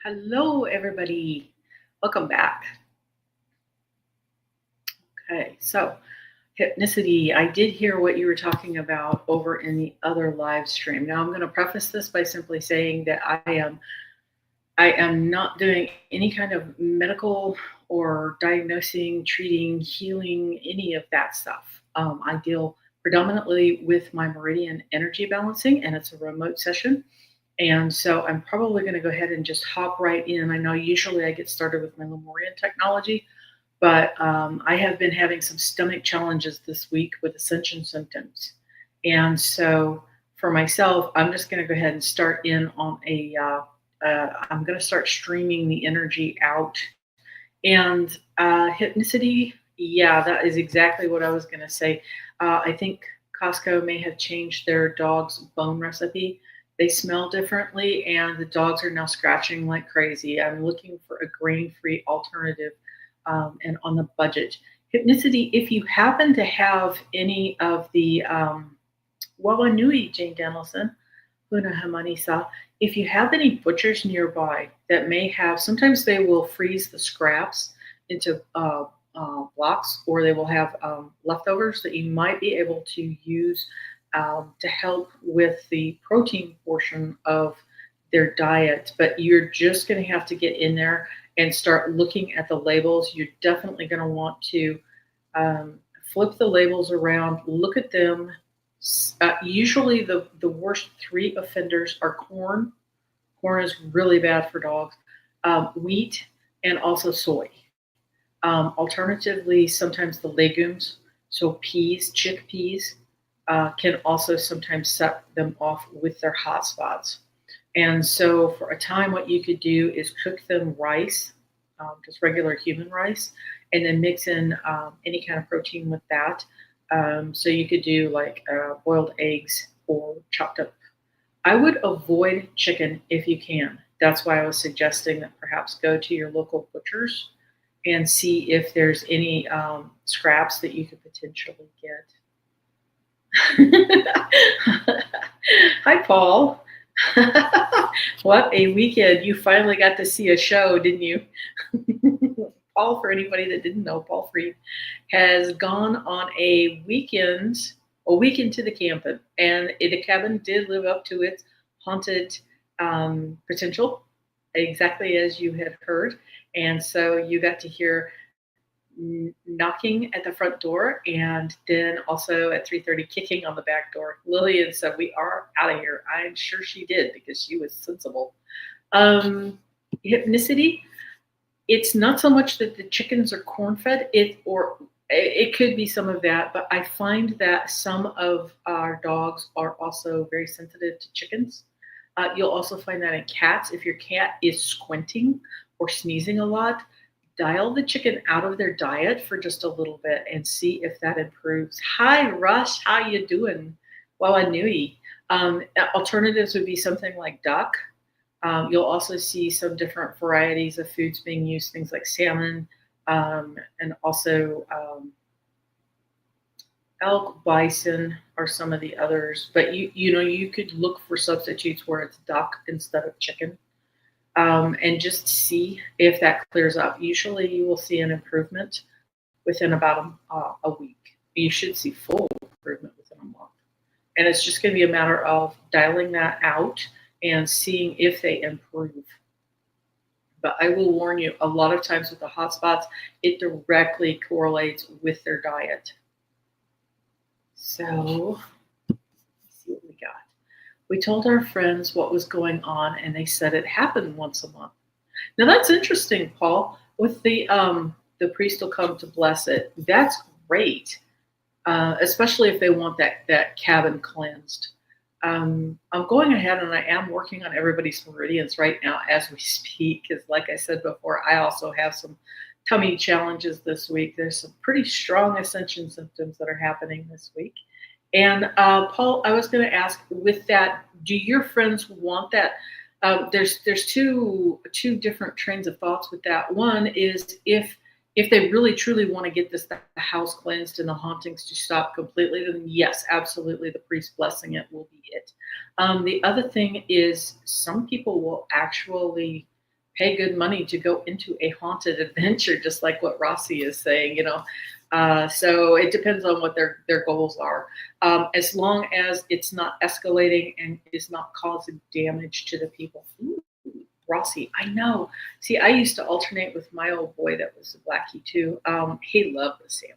Hello, everybody. Welcome back. Okay, so hypnicity. I did hear what you were talking about over in the other live stream. Now, I'm going to preface this by simply saying that I am not doing any kind of medical or diagnosing, treating, healing, any of that stuff. I deal predominantly with my Meridian energy balancing, and it's a remote session. And so I'm probably going to go ahead and just hop right in. I know usually I get started with my Lemurian technology, but I have been having some stomach challenges this week with ascension symptoms. And so for myself, I'm just going to go ahead and start in on I'm going to start streaming the energy out. And hypnicity, yeah, that is exactly what I was going to say. I think Costco may have changed their dog's bone recipe. They smell differently, and the dogs are now scratching like crazy. I'm looking for a grain free alternative and on the budget. Hypnicity, if you happen to have any of the Wawanui, Jane Danielson, Huna Hamanisa, if you have any butchers nearby that may have, sometimes they will freeze the scraps into blocks, or they will have leftovers that you might be able to use to help with the protein portion of their diet. But you're just going to have to get in there and start looking at the labels. You're definitely going to want to flip the labels around, look at them. Usually the worst three offenders are corn. Corn is really bad for dogs. Wheat and also soy. Alternatively, sometimes the legumes, so peas, chickpeas, can also sometimes set them off with their hot spots. And so for a time, what you could do is cook them rice, just regular human rice, and then mix in any kind of protein with that. So you could do like boiled eggs or chopped up. I would avoid chicken if you can. That's why I was suggesting that perhaps go to your local butchers and see if there's any scraps that you could potentially get. Hi, Paul. What a weekend. You finally got to see a show, didn't you? Paul, for anybody that didn't know, Paul Freed has gone on a weekend to the cabin, and the cabin did live up to its haunted potential, exactly as you had heard. And so you got to hear knocking at the front door, and then also at 3:30 kicking on the back door. Lillian said, "We are out of here." I'm sure she did because she was sensible. Hypnicity, it's not so much that the chickens are corn fed, it could be some of that, but I find that some of our dogs are also very sensitive to chickens. You'll also find that in cats. If your cat is squinting or sneezing a lot, dial the chicken out of their diet for just a little bit and see if that improves. Hi, Rush. How you doing? Wawanui. Alternatives would be something like duck. You'll also see some different varieties of foods being used, things like salmon, and also elk, bison are some of the others. But you could look for substitutes where it's duck instead of chicken, and just see if that clears up. Usually, you will see an improvement within about a week. You should see full improvement within a month, and it's just going to be a matter of dialing that out and seeing if they improve. But I will warn you, a lot of times with the hotspots, it directly correlates with their diet. So let's see what we got. We told our friends what was going on, and they said it happened once a month. Now that's interesting, Paul. With the priest will come to bless it. That's great, especially if they want that cabin cleansed. I'm going ahead and I am working on everybody's meridians right now as we speak. Because, like I said before, I also have some tummy challenges this week. There's some pretty strong ascension symptoms that are happening this week. And Paul, I was going to ask, with that, do your friends want that? There's two different trains of thoughts with that. One is if they really truly want to get the house cleansed and the hauntings to stop completely, then yes, absolutely, the priest blessing it will be it. The other thing is some people will actually pay good money to go into a haunted adventure, just like what Rossi is saying, So it depends on what their goals are. As long as it's not escalating and is not causing damage to the people. Ooh, Rossi, I know. See, I used to alternate with my old boy that was a blackie too. He loved the salmon.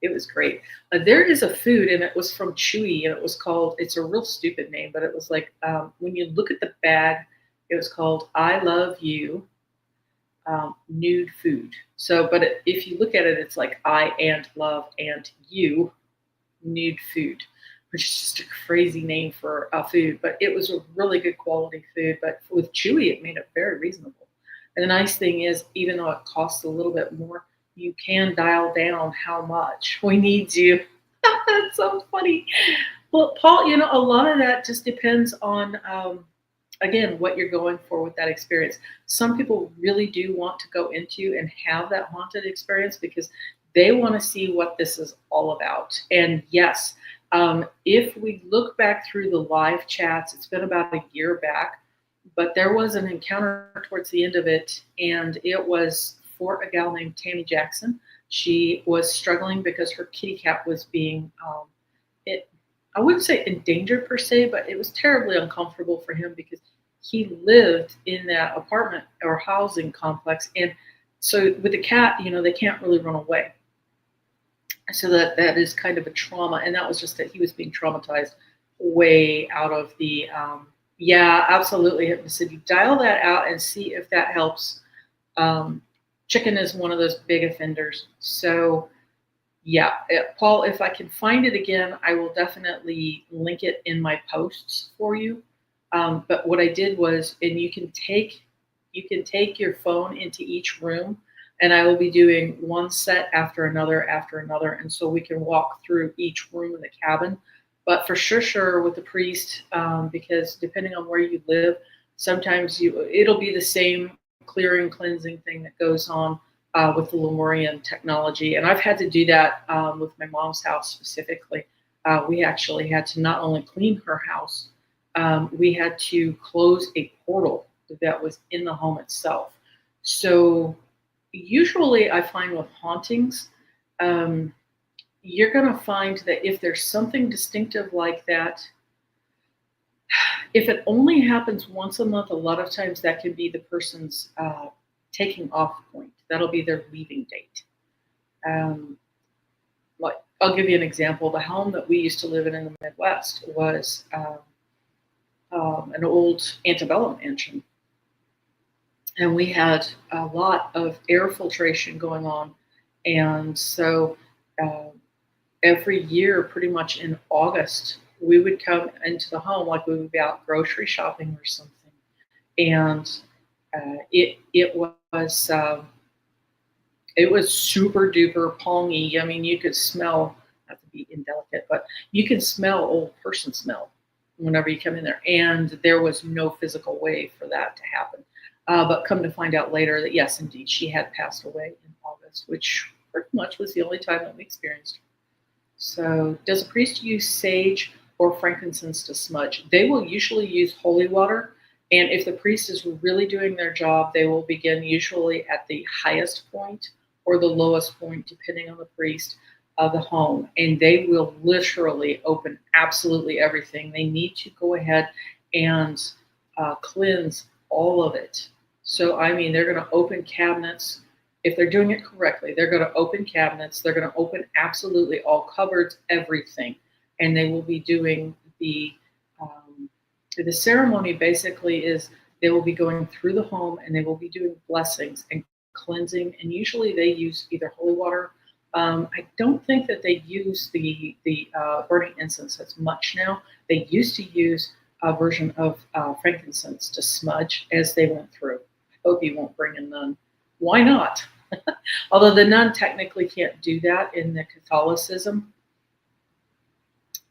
It was great. There is a food, and it was from Chewy, and it was called, it's a real stupid name, but it was like, when you look at the bag, it was called I Love You Nude Food. So, but if you look at it, it's like I and love and you nude food, which is just a crazy name for a food, but it was a really good quality food. But with Chewy, it made it very reasonable. And the nice thing is, even though it costs a little bit more, you can dial down how much we need you. That's so funny. Well, Paul, a lot of that just depends on, again, what you're going for with that experience. Some people really do want to go into and have that haunted experience because they want to see what this is all about. And yes, if we look back through the live chats, it's been about a year back, but there was an encounter towards the end of it, and it was for a gal named Tammy Jackson. She was struggling because her kitty cat was being, I wouldn't say endangered per se, but it was terribly uncomfortable for him because he lived in that apartment or housing complex. And so with the cat, they can't really run away. So that is kind of a trauma. And that was just that he was being traumatized way out of the, yeah, absolutely. Hypnicity. Dial that out and see if that helps. Chicken is one of those big offenders. So yeah, Paul, if I can find it again, I will definitely link it in my posts for you. But what I did was, and you can take your phone into each room, and I will be doing one set after another, and so we can walk through each room in the cabin. But for sure with the priest, because depending on where you live, sometimes it'll be the same clearing, cleansing thing that goes on with the Lemurian technology. And I've had to do that with my mom's house specifically. We actually had to not only clean her house, we had to close a portal that was in the home itself. So usually I find with hauntings, you're going to find that if there's something distinctive like that, if it only happens once a month, a lot of times that can be the person's taking off point. That'll be their leaving date. Like, I'll give you an example. The home that we used to live in the Midwest was an old antebellum mansion. And we had a lot of air filtration going on. And so every year, pretty much in August, we would come into the home like we would be out grocery shopping or something. And it was super duper pongy. I mean, you could smell, not to be indelicate, but you can smell old person smell whenever you come in there. And there was no physical way for that to happen. But come to find out later that yes, indeed, she had passed away in August, which pretty much was the only time that we experienced her. So does a priest use sage or frankincense to smudge? They will usually use holy water. And if the priest is really doing their job, they will begin usually at the highest point or the lowest point, depending on the priest of the home. And they will literally open absolutely everything. They need to go ahead and cleanse all of it. So, I mean, they're going to open cabinets. If they're doing it correctly, they're going to open cabinets. They're going to open absolutely all cupboards, everything. And they will be doing the ceremony basically is they will be going through the home and they will be doing blessings and cleansing. And usually they use either holy water. I don't think that they use the burning incense as much now. They used to use a version of frankincense to smudge as they went through. I hope you won't bring a nun. Why not? Although the nun technically can't do that in the Catholicism.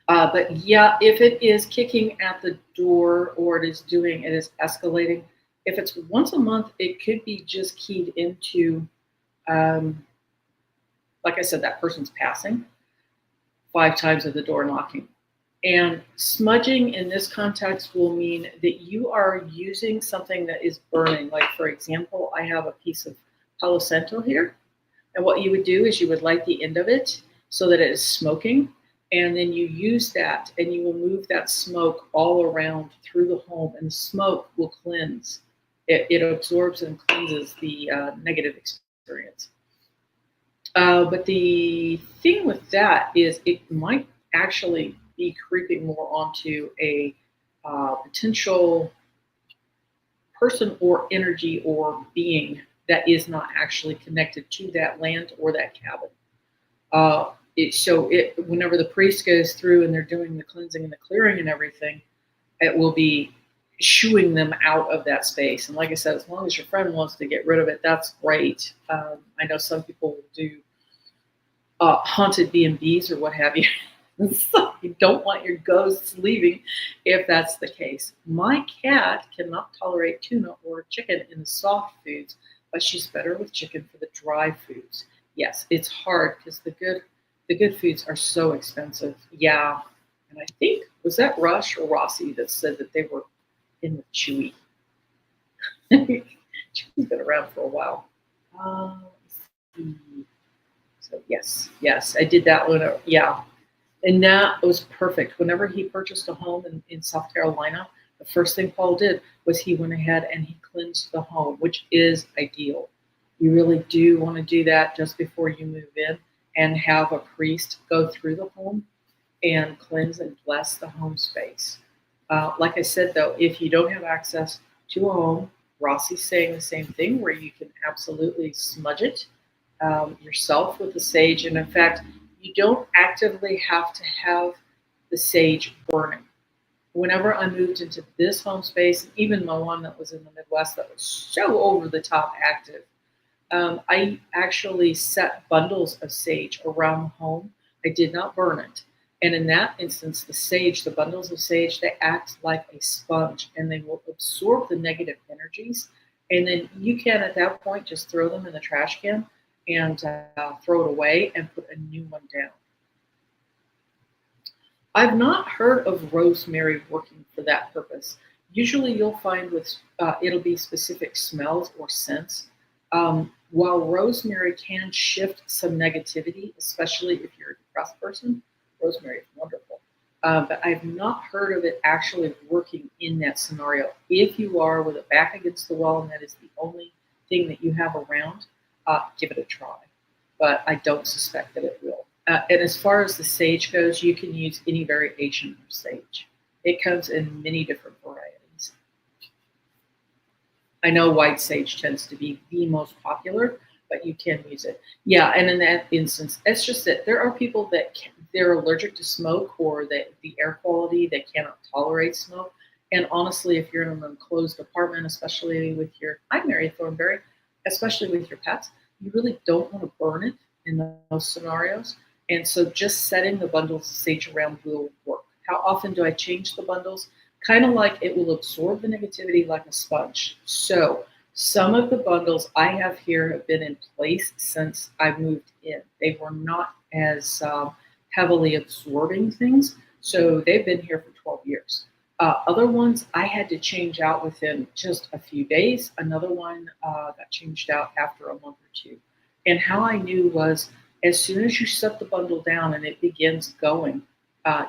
But yeah, if it is kicking at the door or it is escalating, if it's once a month, it could be just keyed into, like I said, that person's passing 5 times at the door knocking. And smudging in this context will mean that you are using something that is burning. Like, for example, I have a piece of Palo Santo here. And what you would do is you would light the end of it so that it is smoking. And then you use that and you will move that smoke all around through the home, and the smoke will cleanse. It absorbs and cleanses the negative experience. But the thing with that is it might actually be creeping more onto a potential person or energy or being that is not actually connected to that land or that cabin. Whenever the priest goes through and they're doing the cleansing and the clearing and everything, it will be shooing them out of that space. And like I said, as long as your friend wants to get rid of it, that's great. I know some people will do haunted B&Bs or what have you. So you don't want your ghosts leaving if that's the case. My cat cannot tolerate tuna or chicken in the soft foods, but she's better with chicken for the dry foods. Yes, it's hard because the good foods are so expensive. Yeah. And I think, was that Rush or Rossi that said that they were in the Chewy? Chewy's been around for a while. Let's see. So yes, I did that one. Yeah, and that was perfect. Whenever he purchased a home in South Carolina, the first thing Paul did was he went ahead and he cleansed the home, which is ideal. You really do want to do that just before you move in and have a priest go through the home and cleanse and bless the home space. Like I said, though, if you don't have access to a home, Rossi's saying the same thing where you can absolutely smudge it yourself with the sage. And in fact, you don't actively have to have the sage burning. Whenever I moved into this home space, and even my one that was in the Midwest that was so over the top active, I actually set bundles of sage around the home. I did not burn it. And in that instance, the bundles of sage, they act like a sponge and they will absorb the negative energies. And then you can, at that point, just throw them in the trash can and throw it away and put a new one down. I've not heard of rosemary working for that purpose. Usually you'll find it'll be specific smells or scents. While rosemary can shift some negativity, especially if you're a depressed person, rosemary is wonderful. But I've not heard of it actually working in that scenario. If you are with a back against the wall and that is the only thing that you have around, give it a try. But I don't suspect that it will. And as far as the sage goes, you can use any variation of sage. It comes in many different varieties. I know white sage tends to be the most popular, but you can use it. Yeah, and in that instance, it's just that there are people that they're allergic to smoke or the air quality, they cannot tolerate smoke. And honestly, if you're in an enclosed apartment, especially with I'm Mary Thornberry, especially with your pets, you really don't want to burn it in those scenarios. And so just setting the bundles of sage around will work. How often do I change the bundles? Kind of like it will absorb the negativity like a sponge. So some of the bundles I have here have been in place since I moved in. They were not as heavily absorbing things. So they've been here for 12 years. Other ones I had to change out within just a few days. Another one got changed out after a month or two. And how I knew was as soon as you set the bundle down and it begins going,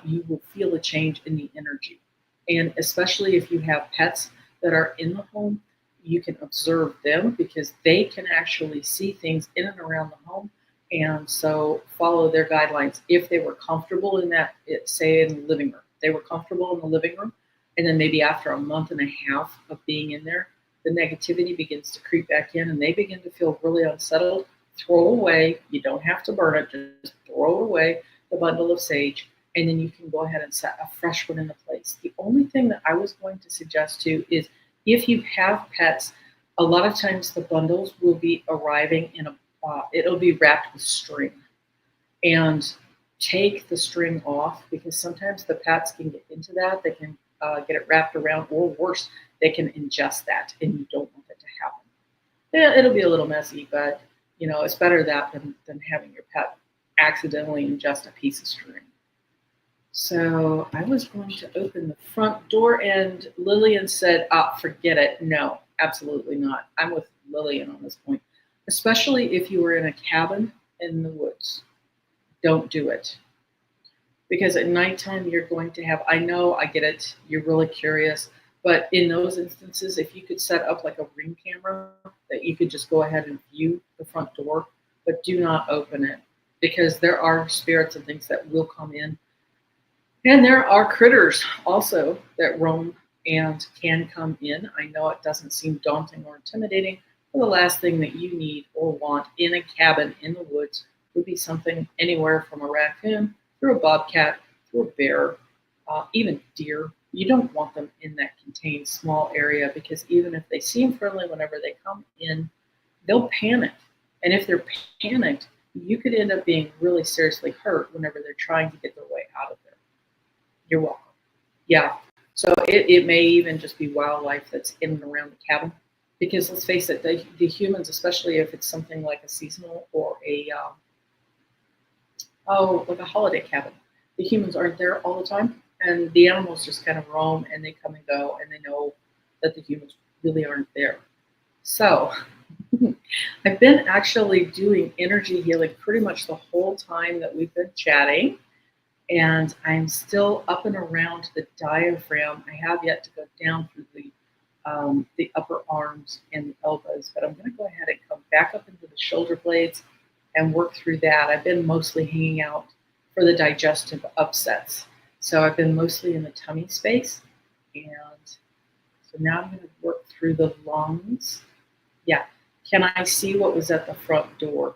you will feel a change in the energy. And especially if you have pets that are in the home, you can observe them because they can actually see things in and around the home. And so follow their guidelines. If they were comfortable in that, say in the living room, they were comfortable in the living room. And then maybe after a month and a half of being in there, the negativity begins to creep back in and they begin to feel really unsettled. Throw away. You don't have to burn it. Just throw away the bundle of sage. And then you can go ahead and set a fresh one into place. The only thing that I was going to suggest too is if you have pets, a lot of times the bundles will be arriving it'll be wrapped with string. And take the string off because sometimes the pets can get into that. They can get it wrapped around, or worse, they can ingest that, and you don't want that to happen. Yeah, it'll be a little messy, but it's better that than having your pet accidentally ingest a piece of string. So I was going to open the front door, and Lillian said, forget it. No, absolutely not. I'm with Lillian on this point, especially if you were in a cabin in the woods. Don't do it. Because at nighttime, you're going to have, I know, I get it, you're really curious, but in those instances, if you could set up like a ring camera that you could just go ahead and view the front door, but do not open it because there are spirits and things that will come in. And there are critters also that roam and can come in. I know it doesn't seem daunting or intimidating, but the last thing that you need or want in a cabin in the woods would be something anywhere from a raccoon through a bobcat, through a bear, even deer. You don't want them in that contained small area because even if they seem friendly whenever they come in, they'll panic. And if they're panicked, you could end up being really seriously hurt whenever they're trying to get their way out of there. You're welcome. Yeah. So it may even just be wildlife that's in and around the cabin. Because let's face it, the humans, especially if it's something like a seasonal or like a holiday cabin, the humans aren't there all the time. And the animals just kind of roam and they come and go and they know that the humans really aren't there. So I've been actually doing energy healing pretty much the whole time that we've been chatting. And I'm still up and around the diaphragm. I have yet to go down through the upper arms and the elbows, but I'm going to go ahead and come back up into the shoulder blades and work through that. I've been mostly hanging out for the digestive upsets. So I've been mostly in the tummy space. And so now I'm going to work through the lungs. Yeah. Can I see what was at the front door?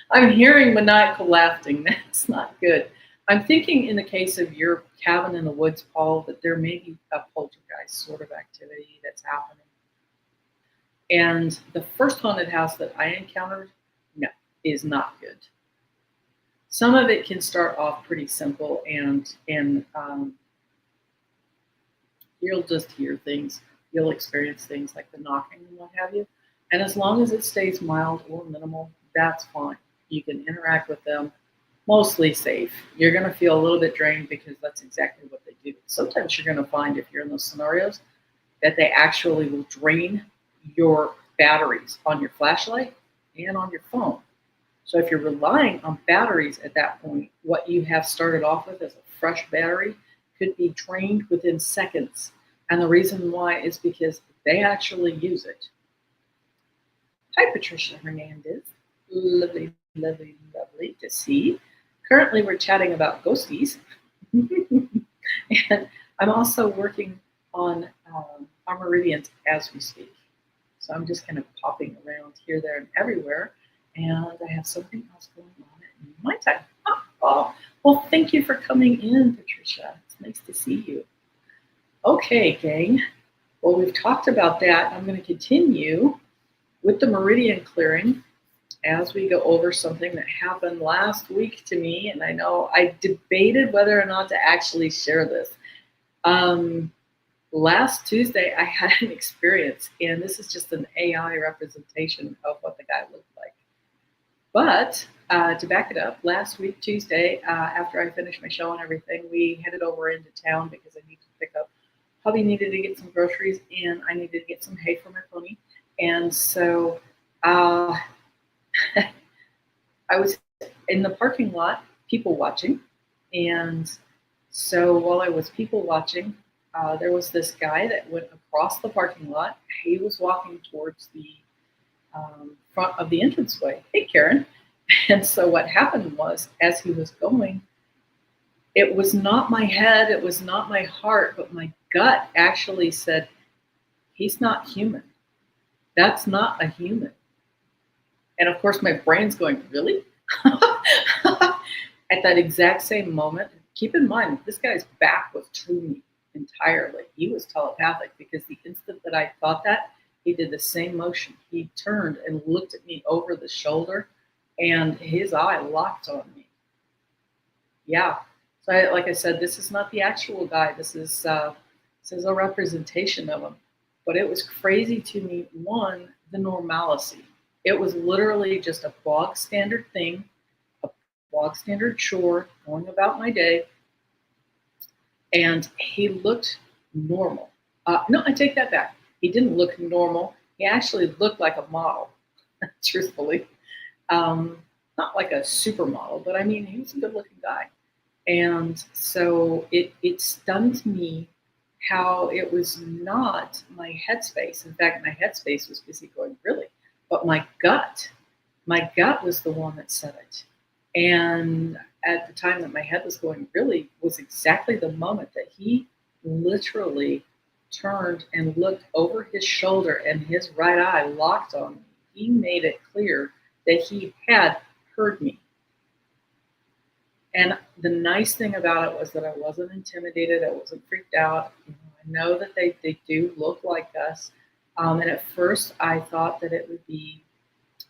I'm hearing maniacal laughing. That's not good. I'm thinking in the case of your cabin in the woods, Paul, that there may be a poltergeist sort of activity that's happening. And the first haunted house that I encountered, no, is not good. Some of it can start off pretty simple, and you'll just hear things. You'll experience things like the knocking and what have you. And as long as it stays mild or minimal, that's fine. You can interact with them, mostly safe. You're going to feel a little bit drained because that's exactly what they do. Sometimes you're going to find, if you're in those scenarios, that they actually will drain your batteries on your flashlight and on your phone. So if you're relying on batteries at that point, what you have started off with as a fresh battery could be drained within seconds. And the reason why is because they actually use it. Hi, Patricia Hernandez. Lovely, lovely, lovely to see. Currently, we're chatting about ghosties. And I'm also working on our meridians as we speak. So I'm just kind of popping around here, there, and everywhere. And I have something else going on at my time. Oh, well, thank you for coming in, Patricia. It's nice to see you. Okay, gang. Well, we've talked about that. I'm going to continue with the meridian clearing as we go over something that happened last week to me. And I know I debated whether or not to actually share this. Last Tuesday, I had an experience, and this is just an AI representation of what the guy looked like. But to back it up, last week, Tuesday, after I finished my show and everything, we headed over into town because I needed to pick up. Hubby needed to get some groceries, and I needed to get some hay for my pony. And so I was in the parking lot, people watching. And so while I was people watching, there was this guy that went across the parking lot. He was walking towards the front of the entranceway. Hey, Karen. And so what happened was, as he was going, it was not my head, it was not my heart, but my gut actually said, he's not human. That's not a human. And of course, my brain's going, really? At that exact same moment, keep in mind, this guy's back was to me entirely. He was telepathic because the instant that I thought that, he did the same motion. He turned and looked at me over the shoulder, and his eye locked on me. Yeah. So like I said, this is not the actual guy. This is a representation of him. But it was crazy to me, one, the normalcy. It was literally just a bog standard thing, a log standard chore, going about my day, and he looked normal. No, I take that back. He didn't look normal. He actually looked like a model, truthfully. Um, Not like a supermodel, but I mean, he was a good looking guy. And so it stunned me how it was not my headspace. In fact, my headspace was busy going, really? But my gut was the one that said it. And at the time that my head was going, really was exactly the moment that he literally turned and looked over his shoulder and his right eye locked on me. He made it clear that he had heard me. And the nice thing about it was that I wasn't intimidated. I wasn't freaked out. I know that they do look like us. And at first, I thought that it would be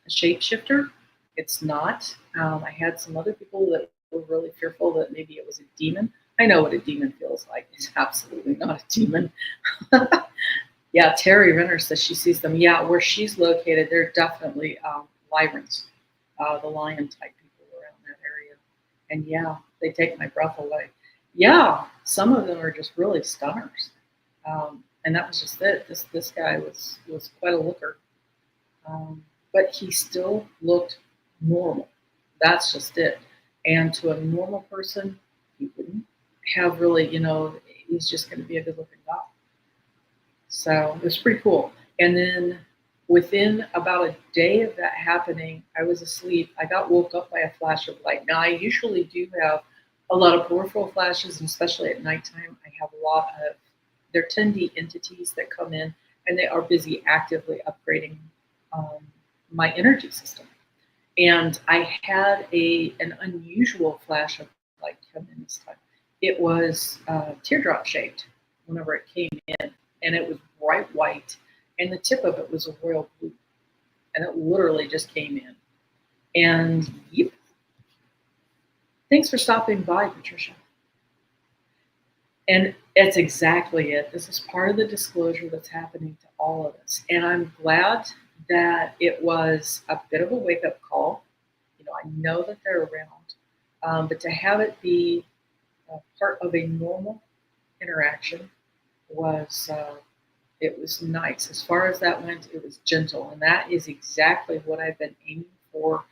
a shapeshifter. It's not. I had some other people that were really fearful that maybe it was a demon. I know what a demon feels like. It's absolutely not a demon. Yeah, Terry Renner says she sees them. Yeah, where she's located, they're definitely wyverns, the lion type people around that area. And yeah, they take my breath away. Yeah, some of them are just really stunners. And that was just it. This guy was quite a looker. But he still looked normal. That's just it. And to a normal person, he wouldn't have really, he's just going to be a good looking guy. So it was pretty cool. And then within about a day of that happening, I was asleep. I got woke up by a flash of light. Now, I usually do have a lot of peripheral flashes, and especially at nighttime, I have a lot of, they're 10D entities that come in, and they are busy actively upgrading my energy system. And I had an unusual flash of light come in this time. It was teardrop shaped whenever it came in, and it was bright white, and the tip of it was a royal blue, and it literally just came in. And yep, thanks for stopping by, Patricia. And it's exactly it. This is part of the disclosure that's happening to all of us. And I'm glad that it was a bit of a wake up call. I know that they're around, but to have it be part of a normal interaction was it was nice. As far as that went, it was gentle, and that is exactly what I've been aiming for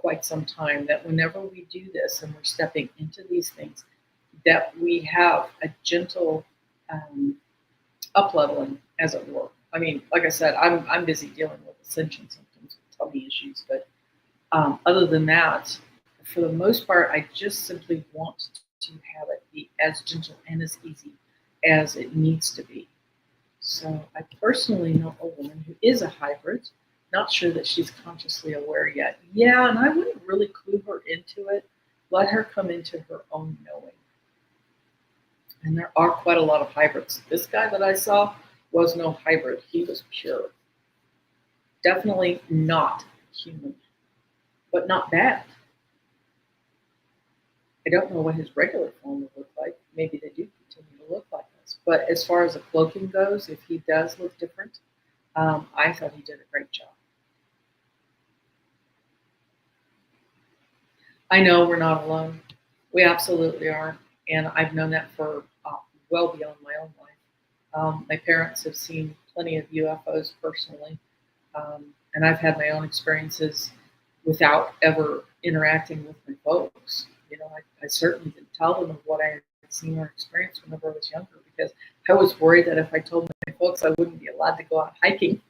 quite some time. That whenever we do this and we're stepping into these things, that we have a gentle up leveling, as it were. I mean, like I said, I'm busy dealing with ascension symptoms, tummy issues, but other than that, for the most part, I just simply want to have it be as gentle and as easy as it needs to be. So I personally know a woman who is a hybrid. Not sure that she's consciously aware yet. Yeah, and I wouldn't really clue her into it. Let her come into her own knowing. And there are quite a lot of hybrids. This guy that I saw was no hybrid. He was pure. Definitely not human, but not bad. I don't know what his regular form would look like. Maybe they do continue to look like this. But as far as the cloaking goes, if he does look different, I thought he did a great job. I know we're not alone. We absolutely are. And I've known that for well beyond my own life. My parents have seen plenty of UFOs personally. And I've had my own experiences without ever interacting with my folks. I certainly didn't tell them of what I had seen or experienced whenever I was younger, because I was worried that if I told my folks, I wouldn't be allowed to go out hiking.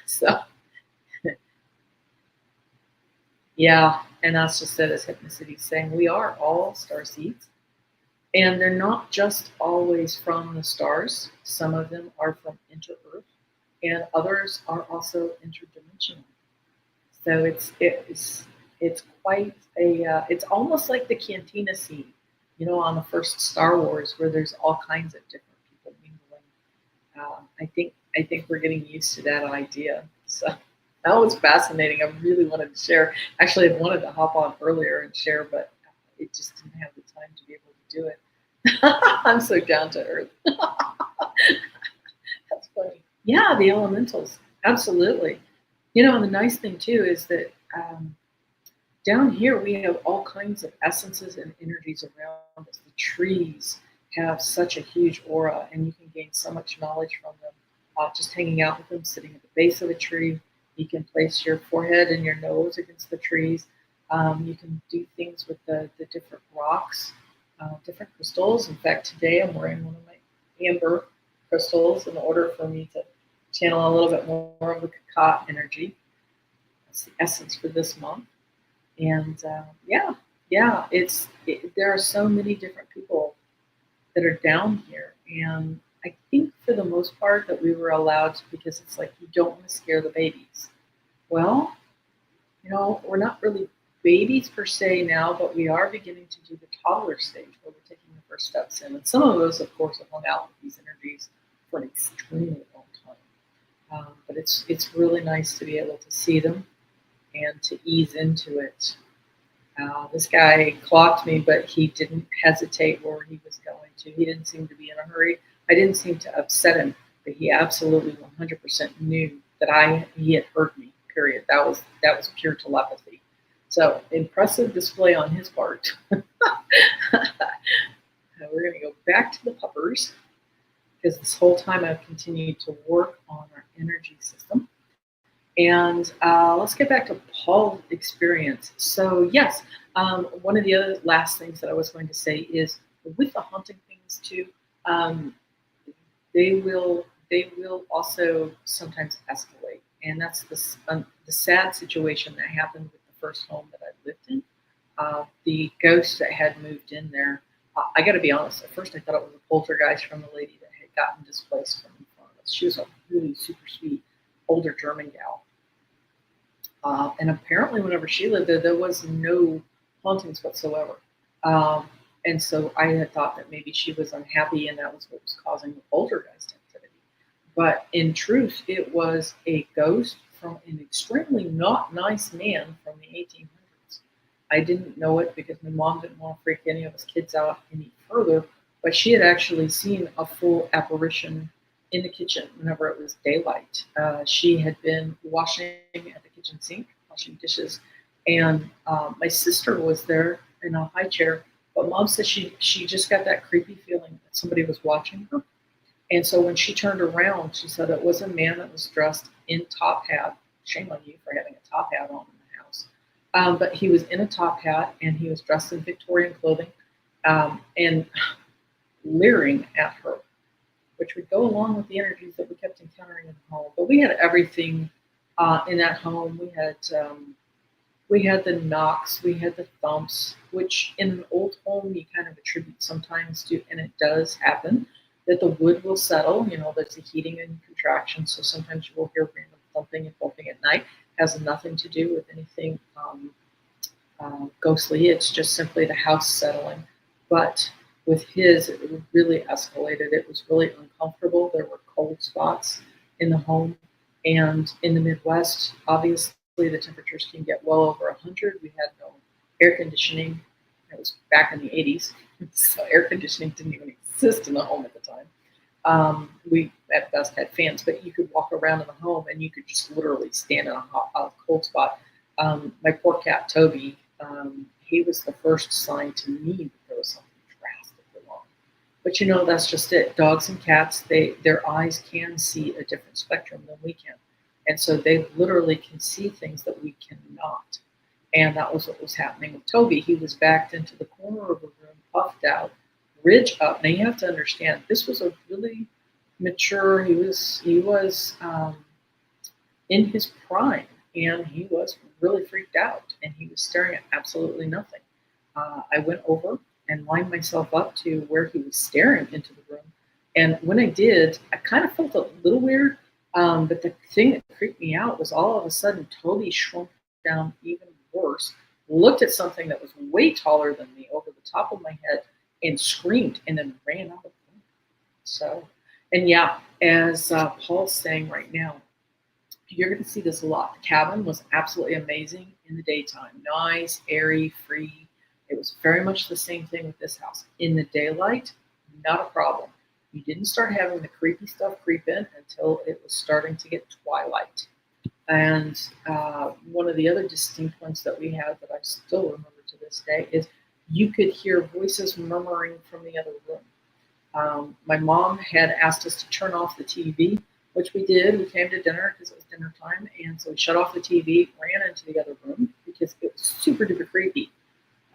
So, yeah, and that's just it, as Hypnocity is saying. We are all star seeds, and they're not just always from the stars. Some of them are from inter-Earth, and others are also interdimensional. So it's quite a it's almost like the cantina scene, on the first Star Wars, where there's all kinds of different people mingling. I think we're getting used to that idea. So that was fascinating. I really wanted to share. Actually, I wanted to hop on earlier and share, but it just didn't have the time to be able to do it. I'm so down to earth. That's funny. Yeah, the elementals, absolutely. And the nice thing too is that Down here, we have all kinds of essences and energies around us. The trees have such a huge aura, and you can gain so much knowledge from them. Just hanging out with them, sitting at the base of a tree. You can place your forehead and your nose against the trees. You can do things with the different rocks, different crystals. In fact, today I'm wearing one of my amber crystals in order for me to channel a little bit more of the Kakat energy. That's the essence for this month. And yeah, there are so many different people that are down here, and I think for the most part that we were allowed to, because it's like you don't want to scare the babies. Well, we're not really babies per se now, but we are beginning to do the toddler stage where we're taking the first steps in. And some of us, of course, have hung out with these energies for an extremely long time. But it's really nice to be able to see them and to ease into it. This guy clocked me, but he didn't hesitate where he was going to. He didn't seem to be in a hurry. I didn't seem to upset him, but he absolutely 100% knew that he had heard me. Period. That was pure telepathy. So impressive display on his part. We're going to go back to the puppers because this whole time I've continued to work on our energy system. And let's get back to Paul's experience. So yes, one of the other last things that I was going to say is with the haunting things too, they will also sometimes escalate, and that's the sad situation that happened with the first home that I lived in. The ghost that had moved in there. I got to be honest. At first, I thought it was a poltergeist from the lady that had gotten displaced from in front of us. She was a really super sweet older German gal. And apparently, whenever she lived there, there was no hauntings whatsoever. And so I had thought that maybe she was unhappy and that was what was causing the poltergeist activity. But in truth, it was a ghost from an extremely not nice man from the 1800s. I didn't know it because my mom didn't want to freak any of us kids out any further, but she had actually seen a full apparition in the kitchen whenever it was daylight. She had been washing at the kitchen sink, washing dishes, and my sister was there in a high chair, but Mom said she just got that creepy feeling that somebody was watching her. And so when she turned around, she said it was a man that was dressed in top hat. Shame on you for having a top hat on in the house. But he was in a top hat and he was dressed in Victorian clothing and leering at her, which would go along with the energies that we kept encountering in the home. But we had everything in that home. We had the knocks, we had the thumps, which in an old home you kind of attribute sometimes to, and it does happen, that the wood will settle. There's a heating and contraction, so sometimes you will hear random thumping and bumping at night. It has nothing to do with anything ghostly. It's just simply the house settling. But with his, it really escalated. It was really uncomfortable. There were cold spots in the home. And in the Midwest, obviously, the temperatures can get well over 100. We had no air conditioning. It was back in the 80s. So air conditioning didn't even exist in the home at the time. We, at best, had fans. But you could walk around in the home, and you could just literally stand in a cold spot. My poor cat, Toby, he was the first sign to me that there was something drastically wrong. But that's just it. Dogs and cats, their eyes can see a different spectrum than we can. And so they literally can see things that we cannot. And that was what was happening with Toby. He was backed into the corner of the room, puffed out, ridge up. Now you have to understand, this was a really mature, he was in his prime, and he was really freaked out, and he was staring at absolutely nothing. I went over and lined myself up to where he was staring into the room. And when I did, I kind of felt a little weird. But the thing that freaked me out was all of a sudden Toby shrunk down even worse, looked at something that was way taller than me over the top of my head and screamed and then ran out of the room. So, and yeah, as Paul's saying right now, you're going to see this a lot. The cabin was absolutely amazing in the daytime. Nice, airy, free. It was very much the same thing with this house. In the daylight, not a problem. You didn't start having the creepy stuff creep in until it was starting to get twilight. And one of the other distinct ones that we had that I still remember to this day is you could hear voices murmuring from the other room. My mom had asked us to turn off the TV, which we did. We came to dinner because it was dinner time, and so we shut off the TV, ran into the other room because it was super duper creepy.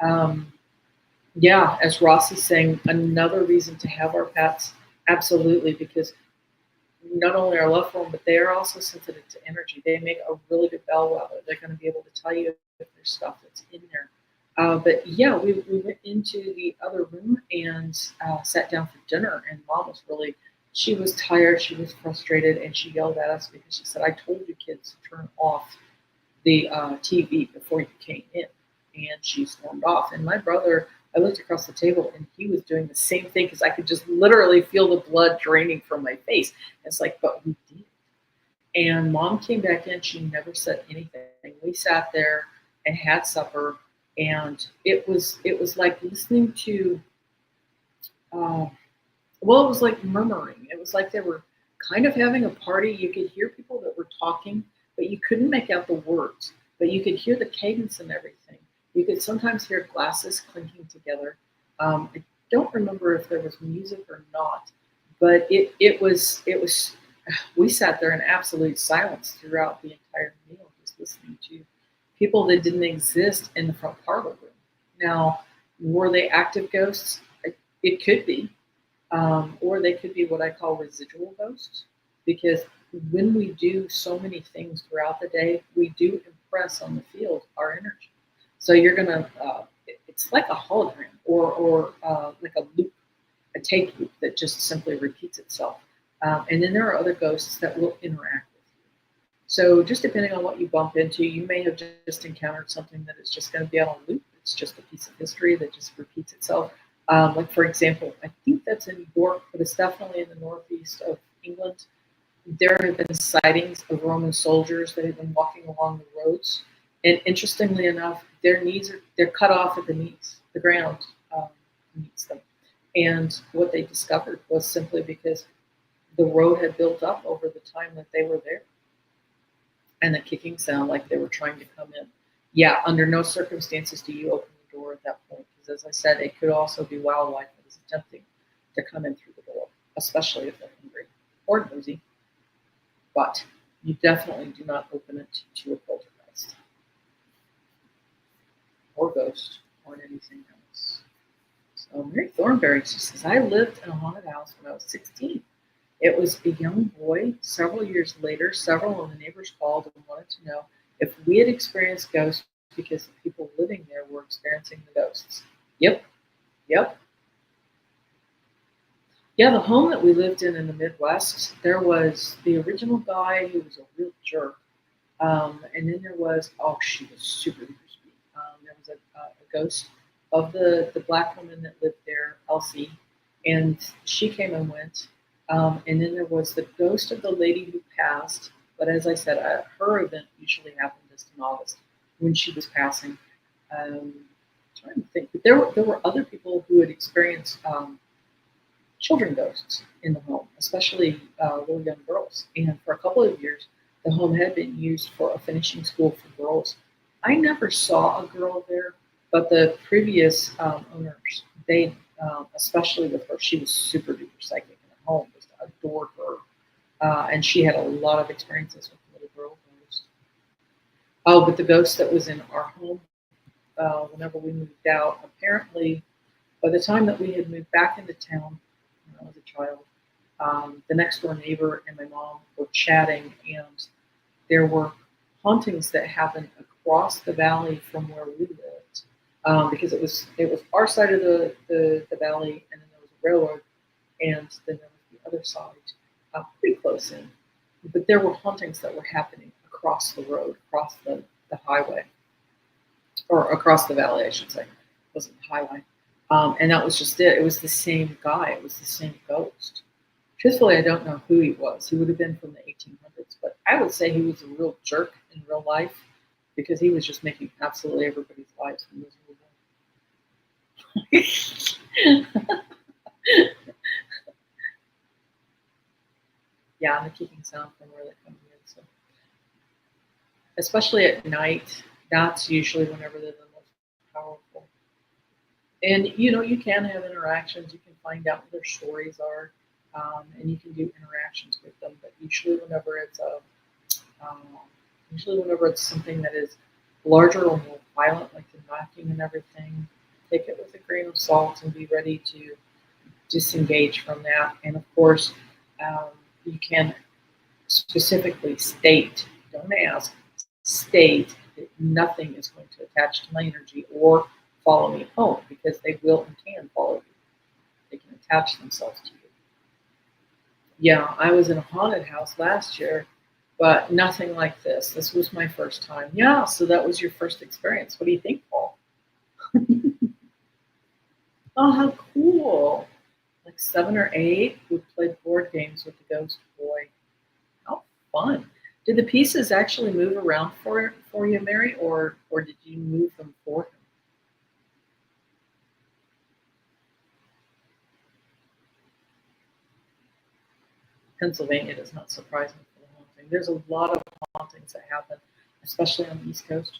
Um, yeah, as Ross is saying, another reason to have our pets, absolutely, because not only are love for them, but they are also sensitive to energy. They make a really good bellwether. They're going to be able to tell you if there's stuff that's in there. But yeah, we went into the other room and sat down for dinner. And mom was really, she was tired, she was frustrated, and she yelled at us because she said, "I told you kids to turn off the TV before you came in." And she stormed off. And my brother, I looked across the table and he was doing the same thing because I could just literally feel the blood draining from my face. It's like, but we did. And mom came back in. She never said anything. We sat there and had supper, and it was like listening to, uh, well, it was like murmuring. It was like they were kind of having a party. You could hear people that were talking, but you couldn't make out the words. But you could hear the cadence and everything. You could sometimes hear glasses clinking together. I don't remember if there was music or not, but it was. We sat there in absolute silence throughout the entire meal, just listening to people that didn't exist in the front parlor room. Now, were they active ghosts? It could be, or they could be what I call residual ghosts, because when we do so many things throughout the day, we do impress on the field our energy. So you're gonna, it's like a hologram or like a loop, a tape loop that just simply repeats itself. And then there are other ghosts that will interact with you. So just depending on what you bump into, you may have just encountered something that is just going to be on a loop. It's just a piece of history that just repeats itself. Like for example, I think that's in York, but it's definitely in the northeast of England. There have been sightings of Roman soldiers that have been walking along the roads, and interestingly enough, their knees are they're cut off at the knees. The ground meets them, and what they discovered was simply because the road had built up over the time that they were there, and the kicking sound like they were trying to come in. Yeah, under no circumstances do you open the door at that point, because as I said, it could also be wildlife that is attempting to come in through the door, especially if they're hungry or nosy. But you definitely do not open it to a poltergeist or ghost or anything else. So Mary Thornberry says, I lived in a haunted house when I was 16. It was a young boy. Several years later, several of the neighbors called and wanted to know if we had experienced ghosts because the people living there were experiencing the ghosts. Yep, yep. Yeah, the home that we lived in the Midwest, there was the original guy who was a real jerk. And then there was, oh, she was super duper sweet. There was a ghost of the black woman that lived there, Elsie, and she came and went. And then there was the ghost of the lady who passed. But as I said, her event usually happened just in August when she was passing. Trying to think, but there were other people who had experienced children ghosts in the home, especially little young girls. And for a couple of years, the home had been used for a finishing school for girls. I never saw a girl there, but the previous owners, they, especially with her, she was super duper psychic in the home, just adored her. And she had a lot of experiences with little girl ghosts. Oh, but the ghost that was in our home, whenever we moved out, apparently by the time that we had moved back into town, when I was a child, the next door neighbor and my mom were chatting, and there were hauntings that happened across the valley from where we lived, because it was our side of the valley, and then there was a railroad, and then there was the other side, pretty close in. But there were hauntings that were happening across the road, across the highway, or across the valley, I should say. It wasn't the highway. And that was just it. It was the same guy. It was the same ghost. Truthfully, I don't know who he was. He would have been from the 1800s, but I would say he was a real jerk in real life because he was just making absolutely everybody's lives miserable. Yeah, and the kicking sound from where they're coming in. So especially at night. That's usually whenever they're the most powerful. And you can have interactions. You can find out what their stories are, and you can do interactions with them. But um, usually whenever it's something that is larger or more violent, like the knocking and everything, take it with a grain of salt and be ready to disengage from that. And of course, um, you can specifically state, don't ask, state that nothing is going to attach to my energy or follow me home, because they will and can follow you. They can attach themselves to you. Yeah, I was in a haunted house last year, but nothing like this. This was my first time. Yeah, so that was your first experience. What do you think, Paul? Oh, how cool. Like 7 or 8, we played board games with the ghost boy. How fun. Did the pieces actually move around for you, Mary, or did you move them for him? Pennsylvania does not surprise me for the haunting. There's a lot of hauntings that happen, especially on the East Coast.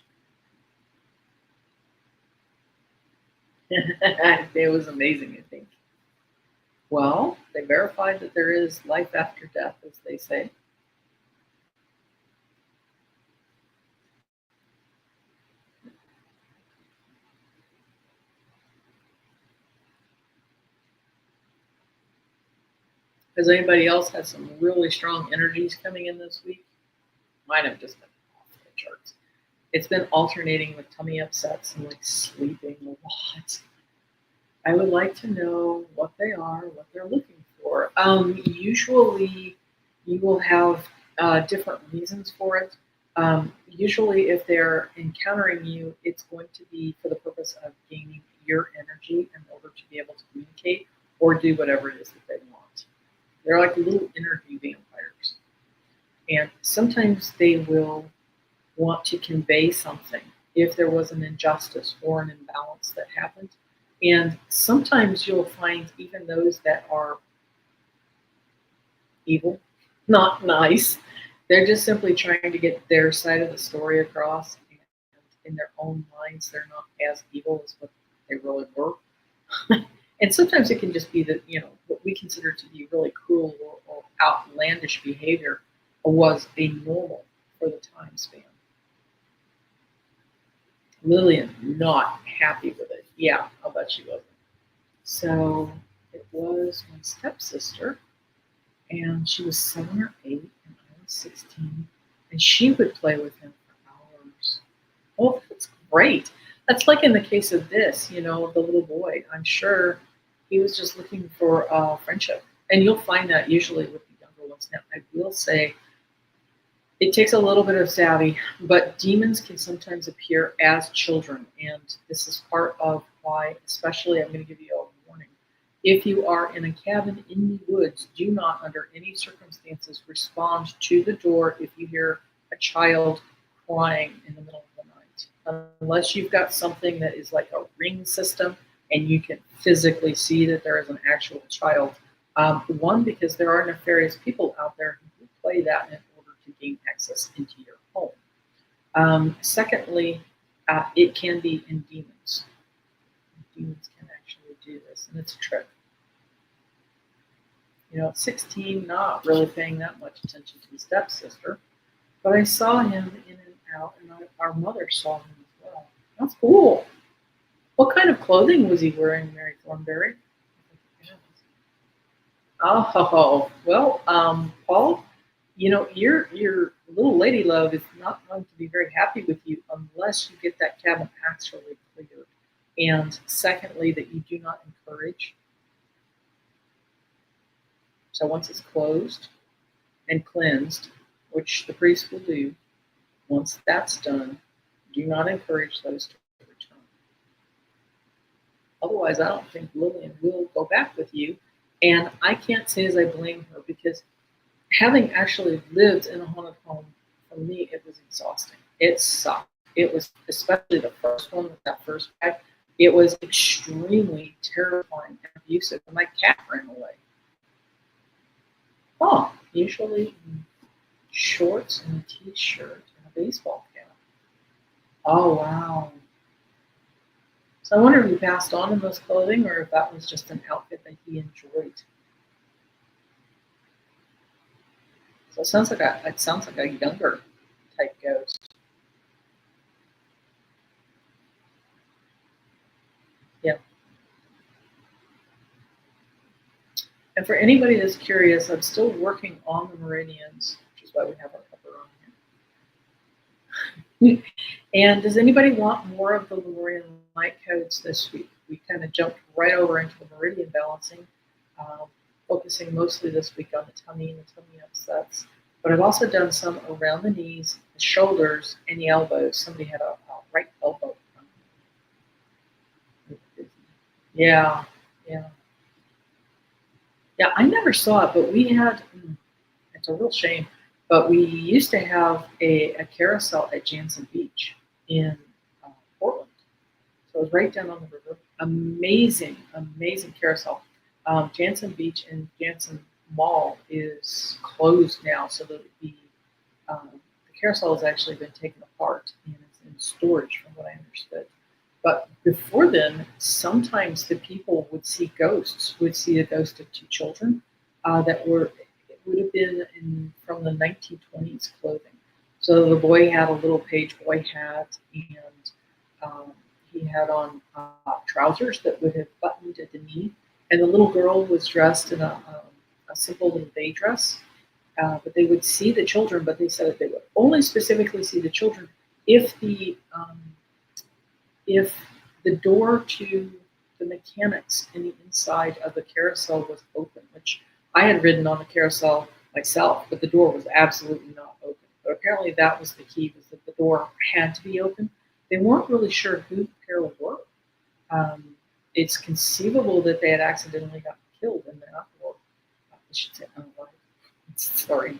It was amazing, I think. Well, they verified that there is life after death, as they say. Has anybody else had some really strong energies coming in this week? Mine have just been off the charts. It's been alternating with tummy upsets and like sleeping a lot. I would like to know what they are, what they're looking for. Usually, you will have different reasons for it. Usually, if they're encountering you, it's going to be for the purpose of gaining your energy in order to be able to communicate or do whatever it is that they want. They're like little energy vampires. And sometimes they will want to convey something if there was an injustice or an imbalance that happened. And sometimes you'll find even those that are evil, not nice, they're just simply trying to get their side of the story across. And in their own minds, they're not as evil as what they really were. And sometimes it can just be that, what we consider to be really cruel or outlandish behavior was a normal for the time span. Lillian, not happy with it. Yeah, I'll bet she wasn't. So it was my stepsister, and she was 7 or 8, and I was 16, and she would play with him for hours. Oh, that's great. That's like in the case of this, the little boy. I'm sure he was just looking for friendship. And you'll find that usually with the younger ones. Now, I will say it takes a little bit of savvy, but demons can sometimes appear as children. And this is part of why, especially, I'm going to give you a warning. If you are in a cabin in the woods, do not, under any circumstances, respond to the door if you hear a child crying in the middle of the night. Unless you've got something that is like a ring system and you can physically see that there is an actual child. One, because there are nefarious people out there who play that in order to gain access into your home. Secondly, it can be in demons. Demons can actually do this, and it's a trick. At 16, not really paying that much attention to his stepsister, but I saw him in and out, and our mother saw him as well. That's cool. What kind of clothing was he wearing, Mary Thornberry? Oh, well, Paul, your little lady love is not going to be very happy with you unless you get that cabin actually cleared. And secondly, that you do not encourage. So once it's closed and cleansed, which the priest will do, once that's done, do not encourage those to return. Otherwise, I don't think Lillian will go back with you. And I can't say as I blame her, because having actually lived in a haunted home, for me, it was exhausting. It sucked. It was, especially the first one with that first guy, it was extremely terrifying and abusive. And my cat ran away. Oh, usually shorts and a t-shirt and A baseball cap. Oh, wow. So I wonder if he passed on in those clothing or if that was just an outfit that he enjoyed. So it sounds like a younger type ghost. Yeah. And for anybody that's curious, I'm still working on the Meridians, which is why we have our cover on here. And does anybody want more of the Lemurian Light Codes this week? We kind of jumped right over into the Meridian balancing, um, focusing mostly this week on the tummy and the tummy upsets. But I've also done some around the knees, the shoulders, and the elbows. Somebody had a right elbow. Yeah, yeah. Yeah, I never saw it, but we had, it's a real shame, but we used to have a carousel at Jansen Beach in Portland. So it was right down on the river. Amazing, amazing carousel. Jansen Beach and Jansen Mall is closed now, so the carousel has actually been taken apart and it's in storage, from what I understood. But before then, sometimes the people would see ghosts, would see a ghost of two children that were, it would have been from the 1920s clothing. So the boy had a little page boy hat and um, he had on trousers that would have buttoned at the knee. And the little girl was dressed in a simple little day dress. But they would see the children, but they said that they would only specifically see the children if if the door to the mechanics in the inside of the carousel was open, which I had ridden on the carousel myself, but the door was absolutely not open. But apparently that was the key, was that the door had to be open. They weren't really sure who the pair were. Um, it's conceivable that they had accidentally gotten killed in that, or I should say unalive. Sorry,